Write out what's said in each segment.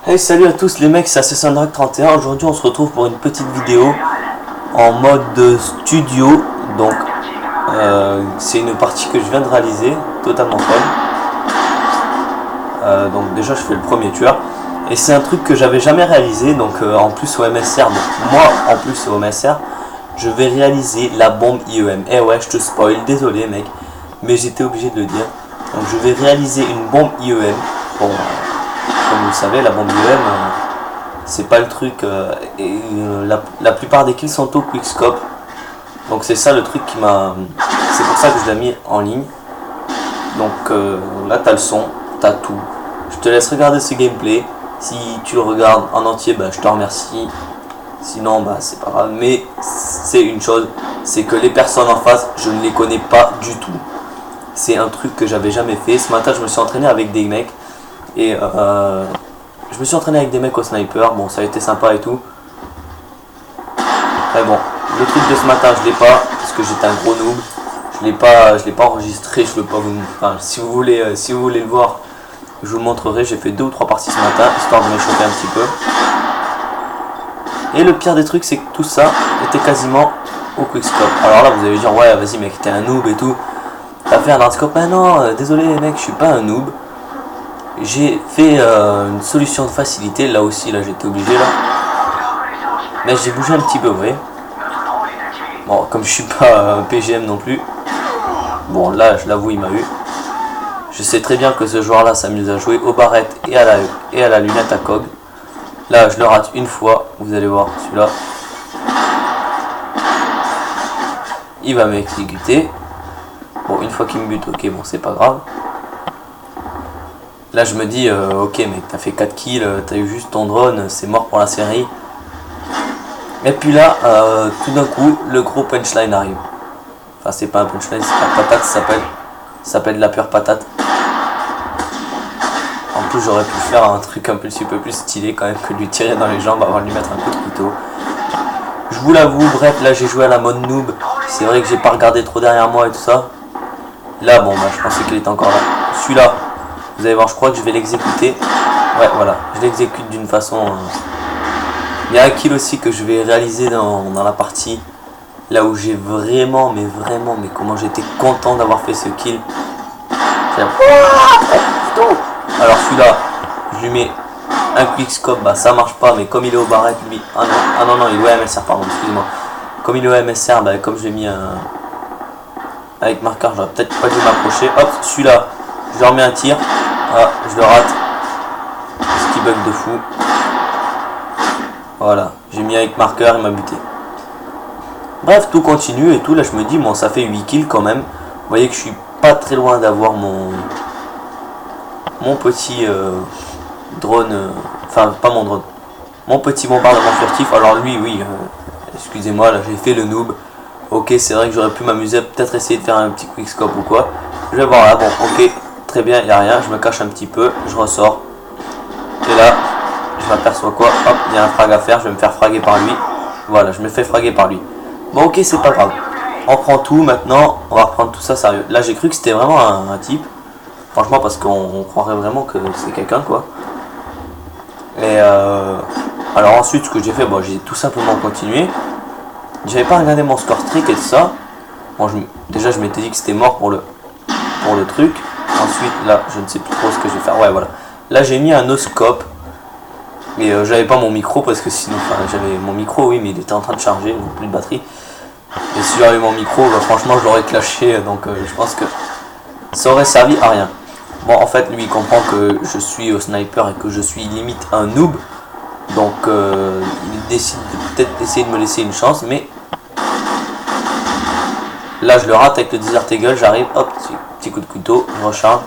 Hey, salut à tous les mecs, c'est AssassinDrag31. Aujourd'hui on se retrouve pour une petite vidéo en mode studio. Donc c'est une partie que je viens de réaliser, totalement folle. Donc déjà je fais le premier tueur. Et c'est un truc que j'avais jamais réalisé. Donc en plus au MSR, donc moi en plus au MSR, je vais réaliser la bombe IEM. Eh ouais, je te spoil, désolé mec, mais j'étais obligé de le dire. Donc je vais réaliser une bombe IEM. Bon, comme vous le savez, la bombe IEM, c'est pas le truc. La plupart des kills sont au quickscope. Donc c'est ça le truc qui m'a. C'est pour ça que je l'ai mis en ligne. Donc là t'as le son, t'as tout. Je te laisse regarder ce gameplay. Si tu le regardes en entier, bah, je te remercie. Sinon, bah, c'est pas grave. Mais c'est une chose, c'est que les personnes en face, je ne les connais pas du tout. C'est un truc que j'avais jamais fait. Ce matin, je me suis entraîné avec des mecs. Et je me suis entraîné avec des mecs au sniper. Bon, ça a été sympa et tout. Mais bon, le truc de ce matin, je l'ai pas. Parce que j'étais un gros noob. Je l'ai pas enregistré. Je veux pas vous. Enfin, si vous voulez le voir, je vous le montrerai. J'ai fait 2 ou 3 parties ce matin, histoire de me choquer un petit peu. Et le pire des trucs, c'est que tout ça était quasiment au quickscope. Alors là, vous allez dire, ouais, vas-y mec, t'es un noob et tout. T'as fait un hardscope. Ben non, désolé mec, je suis pas un noob. J'ai fait une solution de facilité. Là aussi, là j'étais obligé là. Mais j'ai bougé un petit peu, vous voyez. Bon, comme je suis pas PGM non plus. Bon, là, je l'avoue, il m'a eu. Je sais très bien que ce joueur-là s'amuse à jouer aux barrettes et à la lunette à cog. Là, je le rate une fois. Vous allez voir, celui-là. Il va m'exécuter. Bon, une fois qu'il me bute, ok, bon, c'est pas grave. Là, je me dis, ok, mec, t'as fait 4 kills, t'as eu juste ton drone, c'est mort pour la série. Et puis là, tout d'un coup, le gros punchline arrive. Enfin, c'est pas un punchline, c'est pas patate, ça s'appelle de la pure patate. En plus, j'aurais pu faire un truc un petit peu plus stylé quand même que de lui tirer dans les jambes avant de lui mettre un coup de couteau. Je vous l'avoue, bref, là j'ai joué à la mode noob. C'est vrai que j'ai pas regardé trop derrière moi et tout ça. Là, bon, bah, je pensais qu'il était encore là. Celui-là, vous allez voir, je crois que je vais l'exécuter. Ouais, voilà, je l'exécute d'une façon... Il y a un kill aussi que je vais réaliser dans la partie. Là où j'ai vraiment, mais comment j'étais content d'avoir fait ce kill. Alors celui-là, je lui mets un quickscope, bah ça marche pas, mais comme il est au barrette, lui... Ah non, il est au MSR, pardon, excusez-moi. Comme il est au MSR, bah comme je l'ai mis avec marqueur, j'aurais peut-être pas dû m'approcher. Hop, celui-là, je leur mets un tir. Ah, je le rate. Ce qui bug de fou. Voilà, j'ai mis avec marqueur, il m'a buté. Bref, tout continue et tout. Là, je me dis, bon, ça fait 8 kills quand même. Vous voyez que je suis pas très loin d'avoir mon petit drone. Enfin, pas mon drone. Mon petit bombardement furtif. Alors, lui, oui, excusez-moi, là, j'ai fait le noob. Ok, c'est vrai que j'aurais pu m'amuser, peut-être essayer de faire un petit quickscope ou quoi. Je vais voir là, bon, ok, très bien, il n'y a rien. Je me cache un petit peu, je ressors. Et là, je m'aperçois quoi? Hop, il y a un frag à faire, je vais me faire fraguer par lui. Voilà, je me fais fraguer par lui. Bon, ok, c'est pas grave. On prend tout maintenant, on va reprendre tout ça sérieux. Là, j'ai cru que c'était vraiment un type. Franchement, parce qu'on croirait vraiment que c'est quelqu'un, quoi. Et alors ensuite, ce que j'ai fait, bon, j'ai tout simplement continué. J'avais pas regardé mon score streak et tout ça. Bon, déjà, je m'étais dit que c'était mort pour le truc. Ensuite, là, je ne sais plus trop ce que je vais faire. Ouais, voilà. Là, j'ai mis un no-scope. Mais j'avais pas mon micro parce que sinon, enfin, j'avais mon micro, oui, mais il était en train de charger, donc plus de batterie. Et si j'avais mon micro, bah, franchement, je l'aurais clashé, donc je pense que ça aurait servi à rien. Bon, en fait, lui, il comprend que je suis au sniper et que je suis limite un noob. Donc, il décide peut-être d'essayer de me laisser une chance, mais là, je le rate avec le Desert Eagle, j'arrive, hop, petit coup de couteau, je recharge.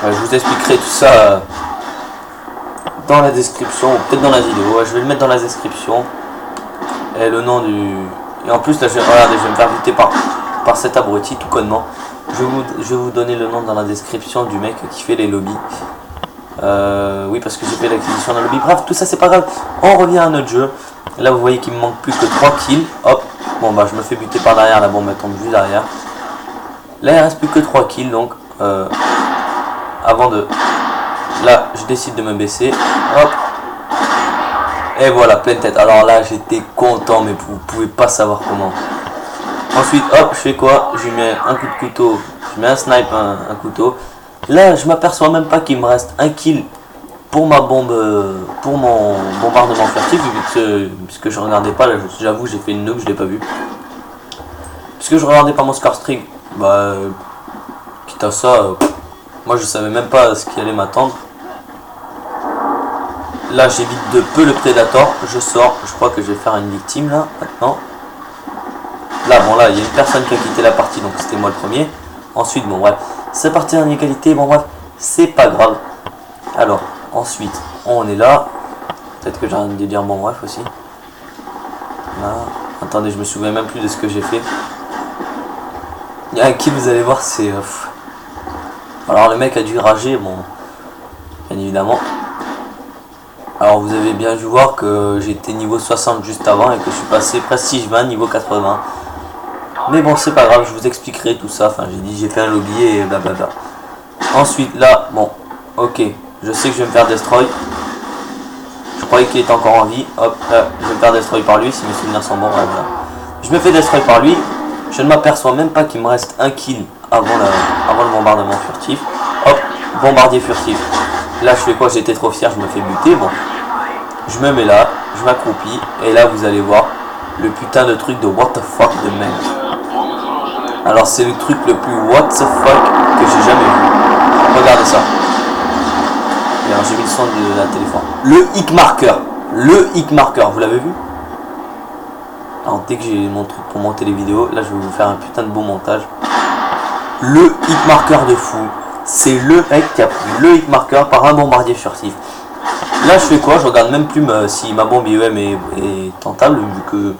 Je vous expliquerai tout ça dans la description, ou peut-être dans la vidéo. Je vais le mettre dans la description. Et le nom du... Et en plus, là, regardez, je vais me faire buter par cet abruti, tout connement. Je vais vous donner le nom dans la description du mec qui fait les lobbies. Oui, parce que j'ai fait l'acquisition d'un lobby. Bref, tout ça, c'est pas grave. On revient à notre jeu. Là, vous voyez qu'il me manque plus que 3 kills. Hop. Bon, bah, je me fais buter par derrière. La bombe, elle tombe juste derrière. Là, il reste plus que 3 kills, donc... avant de Là, je décide de me baisser. Hop. Et voilà, pleine tête. Alors là, j'étais content, mais vous pouvez pas savoir comment. Ensuite, hop, je fais quoi? Je mets un coup de couteau. Je mets un snipe, un couteau. Là, je m'aperçois même pas qu'il me reste un kill pour ma bombe, pour mon bombardement furtif, puisque je regardais pas. J'avoue, j'ai fait une noob, je l'ai pas vu. Puisque je regardais pas mon score string, bah, quitte à ça, moi je savais même pas ce qui allait m'attendre. Là, j'évite de peu le prédateur, je sors, je crois que je vais faire une victime là, maintenant. Là, bon, là, il y a une personne qui a quitté la partie, donc c'était moi le premier. Ensuite, bon, bref, c'est parti en égalité, bon, bref, c'est pas grave. Alors, ensuite, on est là. Peut-être que j'ai rien de dire, bon, bref, aussi. Là, attendez, je me souviens même plus de ce que j'ai fait. Il y a un kill, vous allez voir, c'est... Alors, le mec a dû rager, bon, bien évidemment. Alors, vous avez bien dû voir que j'étais niveau 60 juste avant et que je suis passé prestige 20, niveau 80. Mais bon, c'est pas grave, je vous expliquerai tout ça. Enfin, j'ai dit, j'ai fait un lobby et blablabla. Ensuite, là, bon, ok, je sais que je vais me faire destroy. Je croyais qu'il était encore en vie. Hop, là, je vais me faire destroy par lui si mes souvenirs sont bons. Voilà. Je me fais destroy par lui. Je ne m'aperçois même pas qu'il me reste un kill avant le bombardement furtif. Hop, bombardier furtif. Là, je fais quoi? J'étais trop fier, je me fais buter. Bon, je me mets là, je m'accroupis. Et là, vous allez voir le putain de truc de what the fuck de mec. Alors, c'est le truc le plus what the fuck que j'ai jamais vu. Regardez ça. Alors, j'ai mis le son de la téléphone. Le hit marker. Le hit marker, vous l'avez vu? Alors, dès que j'ai mon truc pour monter les vidéos, là, je vais vous faire un putain de beau montage. Le hit marker de fou. C'est le mec qui a pris le hit marker par un bombardier furtif. Là, je fais quoi? Je regarde même plus si ma bombe IEM est tentable, vu que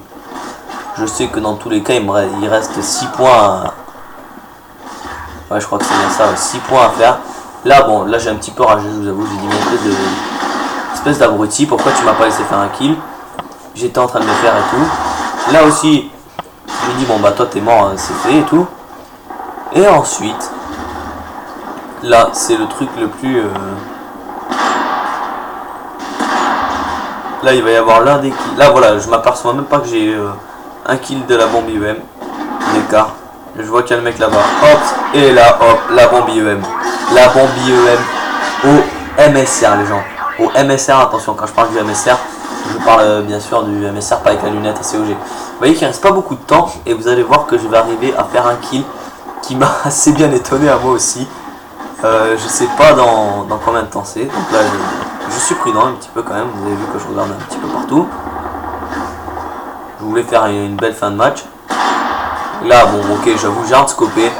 je sais que dans tous les cas, il reste 6 points à... Ouais, je crois que c'est bien ça, 6 points à faire. Là, bon, là, j'ai un petit peu ragé, je vous avoue. J'ai dit, mais espèce d'abruti, pourquoi tu m'as pas laissé faire un kill? J'étais en train de le faire et tout. Là aussi, j'ai dit, bon, bah, toi, t'es mort, c'est fait et tout. Et ensuite... Là, c'est le truc le plus... Là, il va y avoir l'un des kills. Là, voilà, je m'aperçois même pas que j'ai un kill de la bombe IEM. L'écart. Je vois qu'il y a le mec là-bas. Hop, et là, hop, la bombe IEM. La bombe IEM au MSR, les gens. Au MSR, attention, quand je parle du MSR, je parle bien sûr du MSR, pas avec la lunette COG. Vous voyez qu'il reste pas beaucoup de temps et vous allez voir que je vais arriver à faire un kill qui m'a assez bien étonné à moi aussi. Je sais pas dans combien de temps c'est, donc là je suis prudent un petit peu quand même, vous avez vu que je regarde un petit peu partout. Je voulais faire une belle fin de match. Là bon ok, j'avoue j'ai hardscopé,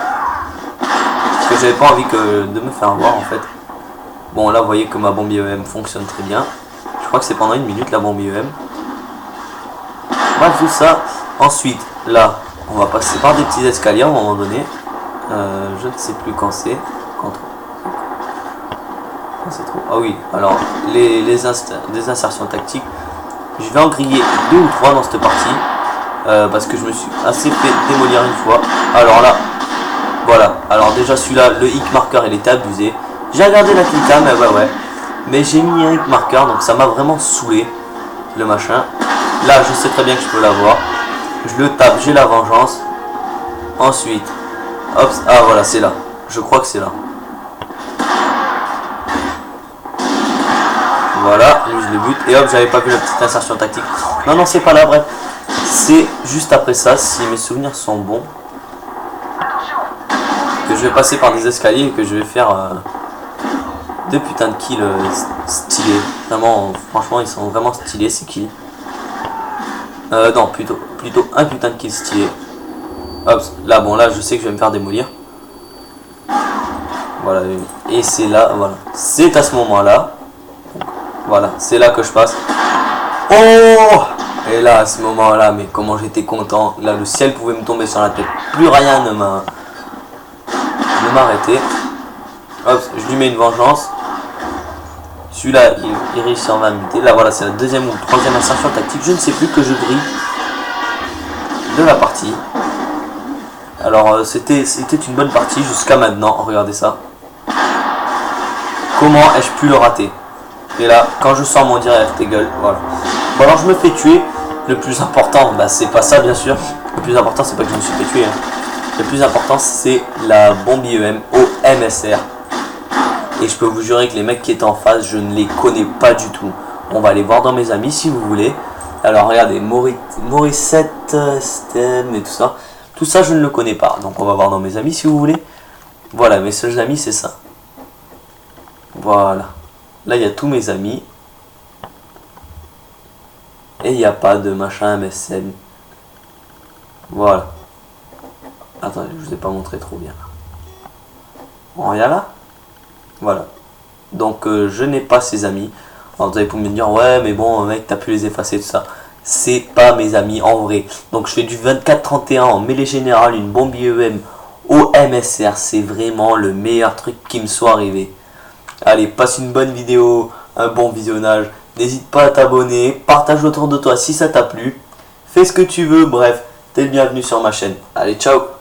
parce que j'avais pas envie de me faire voir en fait. Bon là vous voyez que ma bombe IEM fonctionne très bien. Je crois que c'est pendant une minute la bombe IEM. Bref tout ça. Ensuite là on va passer par des petits escaliers à un moment donné. Je ne sais plus quand c'est. Ah oui, alors les insertions tactiques, je vais en griller 2 ou 3 dans cette partie parce que je me suis assez fait démolir une fois. Alors là, voilà, alors déjà celui-là, le hit marker il était abusé. J'ai regardé la killcam, mais ouais, mais j'ai mis un hit marker donc ça m'a vraiment saoulé le machin. Là je sais très bien que je peux l'avoir, je le tape, j'ai la vengeance. Ensuite, hop, ah voilà c'est là, je crois que c'est là. Voilà, lui je le bute et hop, j'avais pas vu la petite insertion tactique. Non, c'est pas là, bref. C'est juste après ça, si mes souvenirs sont bons, que je vais passer par des escaliers et que je vais faire 2 putains de kills stylés. Vraiment, franchement, ils sont vraiment stylés ces kills. Non, plutôt un putain de kill stylé. Hop, là, bon, là, je sais que je vais me faire démolir. Voilà, et c'est là, voilà. C'est à ce moment-là. Voilà, c'est là que je passe. Oh! Et là, à ce moment-là, mais comment j'étais content. Là, le ciel pouvait me tomber sur la tête. Plus rien ne m'arrêtait. Hop, je lui mets une vengeance. Celui-là, il réussit en 20 minutes. Là, voilà, c'est la deuxième ou troisième insertion tactique. Je ne sais plus que je grille de la partie. Alors, c'était une bonne partie jusqu'à maintenant. Regardez ça. Comment ai-je pu le rater? Et là, quand je sors mon direct, gueule, voilà. Bon alors je me fais tuer. Le plus important, bah c'est pas ça bien sûr. Le plus important c'est pas que je me suis fait tuer. Hein. Le plus important c'est la bombe IEM au MSR. Et je peux vous jurer que les mecs qui étaient en face, je ne les connais pas du tout. On va aller voir dans mes amis si vous voulez. Alors regardez, Morissette, Stem et tout ça. Tout ça je ne le connais pas. Donc on va voir dans mes amis si vous voulez. Voilà, mes seuls amis c'est ça. Voilà. Là il y a tous mes amis. Et il n'y a pas de machin MSN. Voilà. Attendez, je vous ai pas montré trop bien. Bon, il y a là. Voilà. Donc je n'ai pas ces amis. Alors vous allez pour me dire, ouais mais bon mec t'as pu les effacer tout ça. C'est pas mes amis en vrai. Donc je fais du 24-31 en mêlée générale, une bombe IEM au MSR. C'est vraiment le meilleur truc qui me soit arrivé. Allez, passe une bonne vidéo, un bon visionnage. N'hésite pas à t'abonner, partage autour de toi si ça t'a plu. Fais ce que tu veux, bref, t'es le bienvenu sur ma chaîne. Allez, ciao!